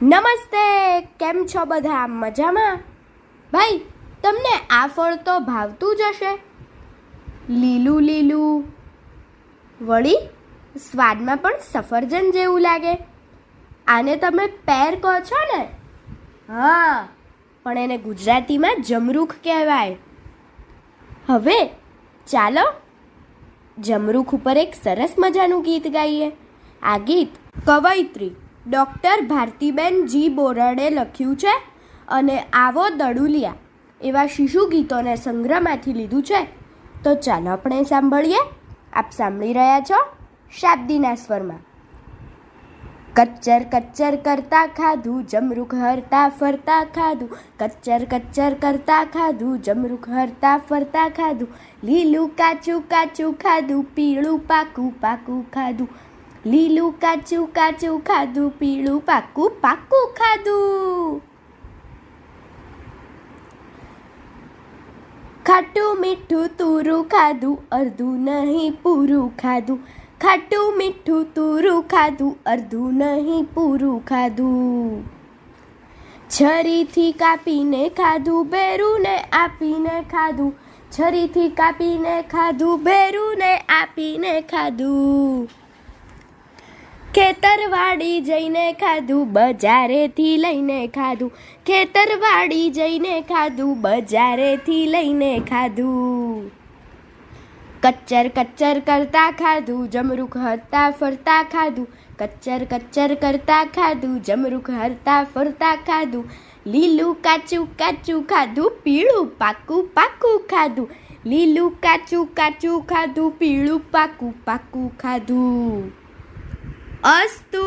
નમસ્તે, કેમ છો બધા? મજામાં? ભાઈ, તમને આ ફળ તો ભાવતું જ હશે. લીલું લીલું, વળી સ્વાદમાં પણ સફરજન જેવું લાગે. આને તમે પેર કહો છો ને? હા, પણ એને ગુજરાતીમાં જમરૂખ કહેવાય. હવે ચાલો જમરૂખ ઉપર એક સરસ મજાનું ગીત ગાઈએ. આ ગીત કવયિત્રી ડૉક્ટર ભારતીબેન જી બોરડે લખ્યું છે અને આવો દડુલિયા એવા શિશુ ગીતોને સંગ્રહમાંથી લીધું છે. તો ચાલો આપણે સાંભળીએ. આપ સાંભળી રહ્યા છો શાબ્દીના સ્વરમાં. કચ્ચર કચ્ચર કરતા ખાધું, જમરૂખ હરતા ફરતા ખાધું. કચ્ચર કચ્ચર કરતા ખાધું, જમરૂખ હરતા ફરતા ખાધું. લીલું કાચું કાચું ખાધું, પીળું પાકું પાકું ખાધું. લીલું કાચું કાચું ખાધું, પીળું પાકું પાકું ખાધું. ખાટું મીઠું તુરું ખાધું, અડધું નહીં પૂરું ખાધું. ખાટું મીઠું તુરું ખાધું, અડધું નહીં પૂરું ખાધું. છરીથી કાપીને ખાધું, બેરુને આપીને ખાધું. છરીથી કાપીને ખાધું, બેરુને આપીને ખાધું. ખેતરવાડી જઈને ખાધું, બજારેથી લઈને ખાધું. ખેતરવાડી જઈને ખાધું, બજારેથી લઈને ખાધું. કચ્ચર કચ્ચર કરતા ખાધું, જમરૂખ હરતા ફરતા ખાધું. કચ્ચર કચ્ચર કરતા ખાધું, જમરૂખ હરતા ફરતા ખાધું. લીલું કાચું કાચું ખાધું, પીળું પાકું પાકું ખાધું. લીલું કાચું કાચું ખાધું, પીળું પાકું પાકું ખાધું. અસ્તુ.